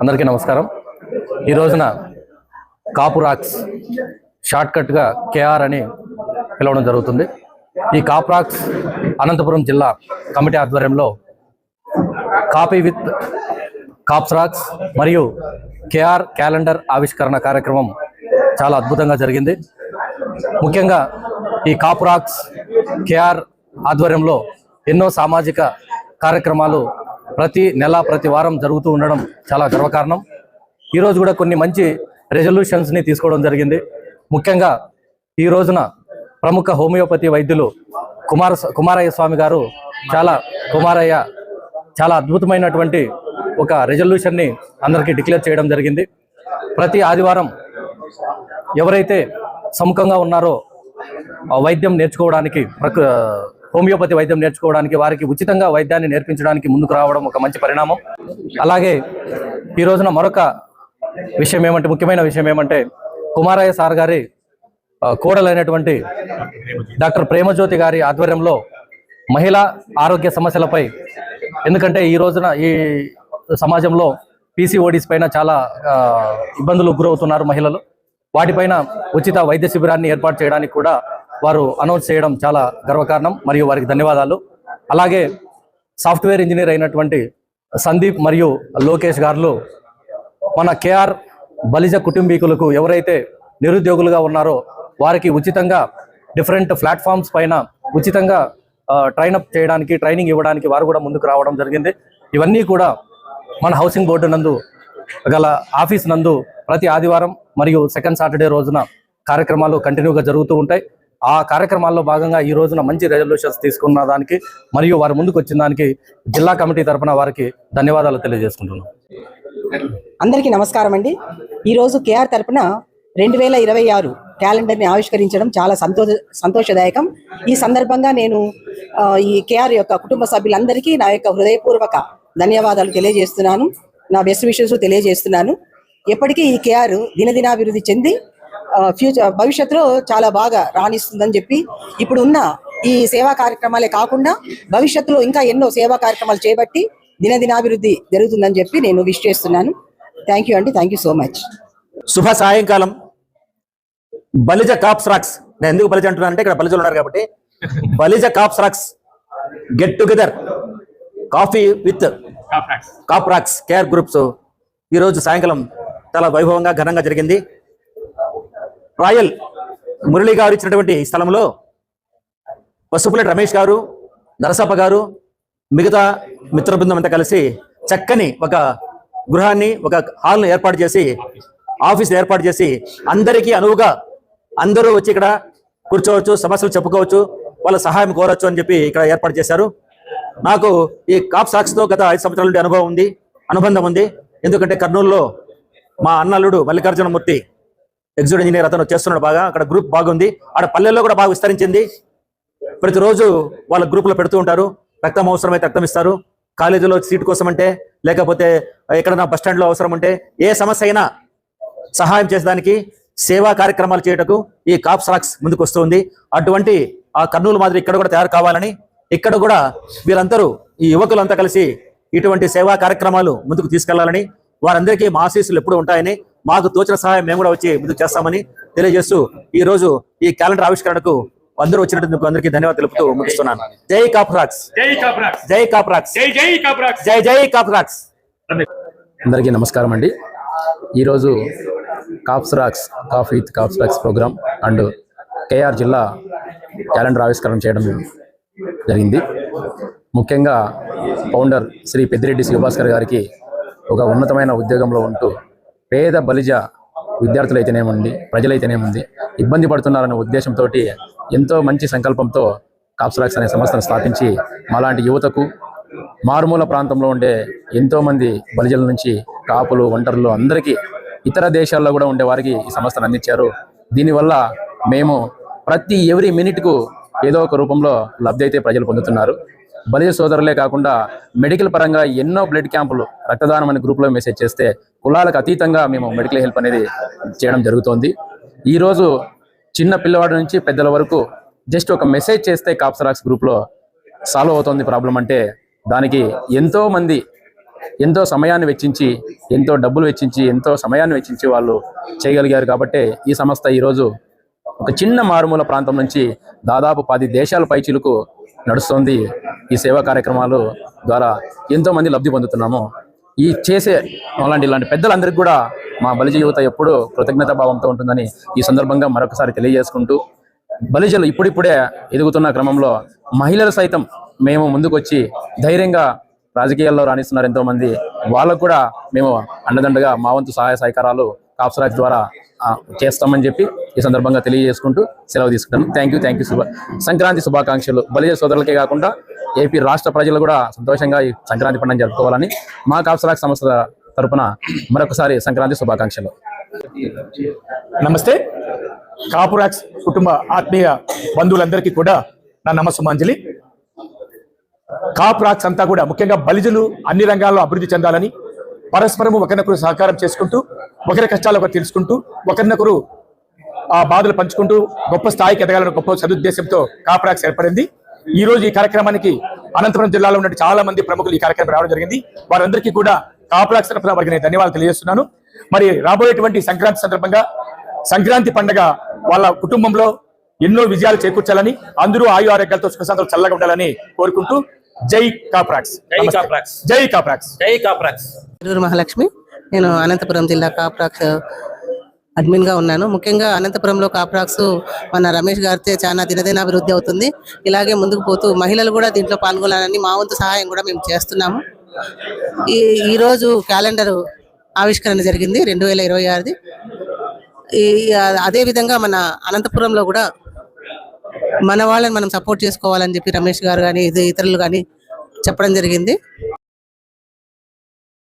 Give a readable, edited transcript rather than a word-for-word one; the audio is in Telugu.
అందరికీ నమస్కారం. ఈ రోజున కాపురాక్స్ షార్ట్కట్గా కేఆర్ అని పిలవడం జరుగుతుంది. ఈ కాపురాక్స్ అనంతపురం జిల్లా కమిటీ ఆధ్వర్యంలో కాపీ విత్ కాప్స్రాక్స్ మరియు కేఆర్ క్యాలెండర్ ఆవిష్కరణ కార్యక్రమం చాలా అద్భుతంగా జరిగింది. ముఖ్యంగా ఈ కాపురాక్స్ కేఆర్ ఆధ్వర్యంలో ఎన్నో సామాజిక కార్యక్రమాలు ప్రతి నెల ప్రతి వారం జరుగుతూ ఉండడం చాలా గర్వకారణం. ఈరోజు కూడా కొన్ని మంచి రెజల్యూషన్స్ని తీసుకోవడం జరిగింది. ముఖ్యంగా ఈ రోజున ప్రముఖ హోమియోపతి వైద్యులు కుమారయ్య స్వామి గారు చాలా అద్భుతమైనటువంటి ఒక రెజల్యూషన్ని అందరికీ డిక్లేర్ చేయడం జరిగింది. ప్రతి ఆదివారం ఎవరైతే సముఖంగా ఉన్నారో వైద్యం నేర్చుకోవడానికి హోమియోపతి వైద్యం నేర్చుకోవడానికి వారికి ఉచితంగా వైద్యాన్ని నేర్పించడానికి ముందుకు రావడం ఒక మంచి పరిణామం. అలాగే ఈ రోజున మరొక ముఖ్యమైన విషయం ఏమంటే కుమారయ్య సార్ గారి కోడలైనటువంటి డాక్టర్ ప్రేమజ్యోతి గారి ఆధ్వర్యంలో మహిళా ఆరోగ్య సమస్యలపై, ఎందుకంటే ఈ రోజున ఈ సమాజంలో పీసీఓడీస్ పైన చాలా ఇబ్బందులు గురవుతున్నారు మహిళలు. వాటిపైన ఉచిత వైద్య శిబిరాన్ని ఏర్పాటు చేయడానికి కూడా వారు అనౌన్స్ చేయడం చాలా గర్వకారణం మరియు వారికి ధన్యవాదాలు. అలాగే సాఫ్ట్వేర్ ఇంజనీర్ అయినటువంటి సందీప్ మరియు లోకేష్ గారు మన కేఆర్ బలిజ కుటుంబీకులకు ఎవరైతే నిరుద్యోగులుగా ఉన్నారో వారికి ఉచితంగా డిఫరెంట్ ప్లాట్ఫామ్స్ పైన ఉచితంగా ట్రైనింగ్ ఇవ్వడానికి వారు కూడా ముందుకు రావడం జరిగింది. ఇవన్నీ కూడా మన హౌసింగ్ బోర్డు నందు గల ఆఫీస్ నందు ప్రతి ఆదివారం మరియు సెకండ్ సాటర్డే రోజున కార్యక్రమాలు కంటిన్యూగా జరుగుతూ ఉంటాయి. ఆ కార్యక్రమాల్లో భాగంగా ఈ రోజున మంచి రెజల్యూషన్స్ తీసుకున్న దానికి మరియు వారు ముందుకు వచ్చిన దానికి జిల్లా కమిటీ తరఫున వారికి ధన్యవాదాలు తెలియజేసుకుంటున్నాం. అందరికీ నమస్కారం అండి. ఈరోజు కేఆర్ తరఫున 2026 క్యాలెండర్ని ఆవిష్కరించడం చాలా సంతోషదాయకం. ఈ సందర్భంగా నేను ఈ కేఆర్ యొక్క కుటుంబ సభ్యులందరికీ నా యొక్క హృదయపూర్వక ధన్యవాదాలు తెలియజేస్తున్నాను. నా బెస్ట్ విషెస్ తెలియజేస్తున్నాను. ఎప్పటికీ ఈ కేఆర్ దినదినాభివృద్ధి చెంది భవిష్యత్తులో చాలా బాగా రాణిస్తుందని చెప్పి ఇప్పుడు ఉన్న ఈ సేవా కార్యక్రమాలే కాకుండా భవిష్యత్తులో ఇంకా ఎన్నో సేవా కార్యక్రమాలు చేపట్టి దినదినాభివృద్ధి జరుగుతుందని చెప్పి నేను విష్ చేస్తున్నాను. థ్యాంక్ యూ అండి. Thank you so much. శుభ సాయంకాలం. బలిజ కాప్స్రాక్స్, నేను ఎందుకు బలిజ అంటున్నాను అంటే ఇక్కడ బలిజలు ఉన్నారు కాబట్టి, బలిజ కాప్స్రాక్స్ గెట్ టుగెదర్ కాఫీ విత్ కాప్రాక్స్ కేఆర్ గ్రూప్స్ ఈరోజు సాయంకాలం చాలా వైభవంగా ఘనంగా జరిగింది. రాయల్ మురళి గారు ఇచ్చినటువంటి స్థలంలో పసుపులెట్ రమేష్ గారు, నరసప్ప గారు, మిగతా మిత్ర బృందం అంతా కలిసి చక్కని ఒక గృహాన్ని, ఒక హాల్ను ఏర్పాటు చేసి, ఆఫీస్ ఏర్పాటు చేసి అందరికీ అనువుగా అందరూ వచ్చి ఇక్కడ కూర్చోవచ్చు, సమస్యలు చెప్పుకోవచ్చు, వాళ్ళ సహాయం కోరవచ్చు అని చెప్పి ఇక్కడ ఏర్పాటు చేశారు. నాకు ఈ కాప్స్రాక్స్తో గత 5 సంవత్సరాల నుండి అనుబంధం ఉంది. ఎందుకంటే కర్నూలులో మా అన్నల్లుడు మల్లికార్జునమూర్తి ఎగ్జిక్యూటివ్ ఇంజనీర్ అతను చేస్తున్నాడు బాగా. అక్కడ గ్రూప్ బాగుంది. ఆడ పల్లెల్లో కూడా బాగా విస్తరించింది. ప్రతిరోజు వాళ్ళ గ్రూపులో పెడుతూ ఉంటారు. రక్తం అవసరమైతే రక్తం ఇస్తారు. కాలేజీలో సీట్ కోసం అంటే, లేకపోతే ఎక్కడైనా బస్ స్టాండ్లో అవసరం ఉంటే, ఏ సమస్య అయినా సహాయం చేసేదానికి, సేవా కార్యక్రమాలు చేయటకు ఈ కాప్స్రాక్స్ ముందుకు వస్తుంది. అటువంటి ఆ కర్నూలు మాదిరి ఇక్కడ కూడా తయారు కావాలని, ఇక్కడ కూడా వీరందరూ ఈ యువకులంతా కలిసి ఇటువంటి సేవా కార్యక్రమాలు ముందుకు తీసుకెళ్లాలని, వారందరికీ మా ఆశీస్సులు ఎప్పుడు ఉంటాయని, మాకు తోచిన సహాయం మేము కూడా వచ్చి ముందుకు చేస్తామని తెలియజేస్తూ ఈ రోజు ఈ క్యాలెండర్ ఆవిష్కరణకు అందరూ వచ్చినట్టు అందరికీ ధన్యవాదాలు తెలుపుతూ ముగిస్తున్నాను. జై కాప్రాక్స్, జై కాప్రాక్స్, జై కాప్రాక్స్, జై జై కాప్రాక్స్, జై జై కాప్రాక్స్. అందరికీ నమస్కారం అండి. ఈరోజు కాప్స్రాక్స్ కాఫీ విత్ కాప్స్రాక్స్ ప్రోగ్రామ్ అండ్ కేఆర్ జిల్లా క్యాలెండర్ ఆవిష్కరణ చేయడం జరిగింది. ముఖ్యంగా ఫౌండర్ శ్రీ పెద్దిరెడ్డి శివభాస్కర్ గారికి ఒక ఉన్నతమైన ఉద్యోగంలో ఉంటూ పేద బలిజ విద్యార్థులైతేనేముంది, ప్రజలైతేనేముంది ఇబ్బంది పడుతున్నారనే ఉద్దేశంతో ఎంతో మంచి సంకల్పంతో కాప్స్రాక్స్ అనే సంస్థను స్థాపించి మాలాంటి యువతకు, మారుమూల ప్రాంతంలో ఉండే ఎంతోమంది బలిజల నుంచి కాపులు, ఒంటరులు అందరికీ, ఇతర దేశాల్లో కూడా ఉండే వారికి ఈ సంస్థను అందించారు. దీనివల్ల మేము ఎవ్రీ మినిట్కు ఏదో ఒక రూపంలో లబ్ధి అయితే ప్రజలు పొందుతున్నారు. బలిజ సోదరులే కాకుండా మెడికల్ పరంగా ఎన్నో బ్లడ్ క్యాంపులు, రక్తదానం అనే గ్రూప్లో మెసేజ్ చేస్తే కులాలకు అతీతంగా మేము మెడికల్ హెల్ప్ అనేది చేయడం జరుగుతోంది. ఈరోజు చిన్న పిల్లవాడి నుంచి పెద్దల వరకు జస్ట్ ఒక మెసేజ్ చేస్తే కాప్స్రాక్స్ గ్రూప్లో సాల్వ్ అవుతుంది ప్రాబ్లం అంటే దానికి ఎంతో మంది ఎంతో సమయాన్ని వెచ్చించి, ఎంతో డబ్బులు వెచ్చించి, ఎంతో సమయాన్ని వెచ్చించి వాళ్ళు చేయగలిగారు. కాబట్టి ఈ సంస్థ ఈరోజు ఒక చిన్న మారుమూల ప్రాంతం నుంచి దాదాపు 10 దేశాల పైచిలకు నడుస్తుంది. ఈ సేవా కార్యక్రమాలు ద్వారా ఎంతోమంది లబ్ధి పొందుతున్నాము. ఈ చేసే ఇలాంటి పెద్దలందరికీ కూడా మా బలిజ యువత ఎప్పుడూ కృతజ్ఞతా భావంతో ఉంటుందని ఈ సందర్భంగా మరొకసారి తెలియజేసుకుంటూ, బలిజలు ఇప్పుడిప్పుడే ఎదుగుతున్న క్రమంలో మహిళలు సైతం మేము ముందుకొచ్చి ధైర్యంగా రాజకీయాల్లో రాణిస్తున్నారు ఎంతోమంది. వాళ్ళకు కూడా మేము అండదండగా మా వంతు సహాయ సహకారాలు కాప్స్రాక్స్ ద్వారా చేస్తామని చెప్పి ఈ సందర్భంగా తెలియజేసుకుంటూ సెలవు తీసుకుంటాను. Thank you. సంక్రాంతి శుభాకాంక్షలు. బలిజ సోదరులకే కాకుండా ఏపీ రాష్ట్ర ప్రజలు కూడా సంతోషంగా ఈ సంక్రాంతి పండుగ జరుపుకోవాలని మా కాప్స్రాక్స్ సంస్థ తరపున మరొకసారి సంక్రాంతి శుభాకాంక్షలు. నమస్తే. కాపురాక్స్ కుటుంబ ఆత్మీయ బంధువులందరికీ కూడా నా నమస్సుమాంజలి. కాపురాక్స్ అంతా కూడా ముఖ్యంగా బలిజలు అన్ని రంగాల్లో అభివృద్ధి చెందాలని, పరస్పరము ఒకరినొకరు సహకారం చేసుకుంటూ, ఒకరి కష్టాలు ఒకరు తెలుసుకుంటూ, ఒకరినొకరు ఆ బాధలు పంచుకుంటూ గొప్ప స్థాయికి ఎదగాలని గొప్ప సదుద్దేశంతో కాపురాక్స్ ఏర్పడింది. ఈ రోజు ఈ కార్యక్రమానికి అనంతపురం జిల్లాలో ఉన్న చాలా మంది ప్రముఖులు ఈ కార్యక్రమం రావడం జరిగింది. వారందరికీ కూడా కాపురాక్స్ తరఫున వారికి నేను ధన్యవాదాలు తెలియజేస్తున్నాను. మరి రాబోయేటువంటి సంక్రాంతి సందర్భంగా సంక్రాంతి పండుగ వాళ్ళ కుటుంబంలో ఎన్నో విజయాలు చేకూర్చాలని, అందరూ ఆయు ఆరోగ్యాలతో సుఖశాంతులు చల్లగా ఉండాలని కోరుకుంటూ జై కాప్రాక్స్. జై కాప్రాక్స్. మహాలక్ష్మి. నేను అనంతపురం జిల్లా కాప్రాక్స్ అడ్మిన్ గా ఉన్నాను. ముఖ్యంగా అనంతపురంలో కాప్రాక్స్ మన రమేష్ గారితో చాలా దినదినాభివృద్ధి అవుతుంది. ఇలాగే ముందుకు పోతూ మహిళలు కూడా దీంట్లో పాల్గొనాలని మా వంతు సహాయం కూడా మేము చేస్తున్నాము. ఈరోజు క్యాలెండర్ ఆవిష్కరణ జరిగింది 2026ది. అదేవిధంగా మన అనంతపురంలో కూడా మన వాళ్ళని మనం సపోర్ట్ చేసుకోవాలని చెప్పి రమేష్ గారు కానీ ఇతరులు కానీ చెప్పడం జరిగింది.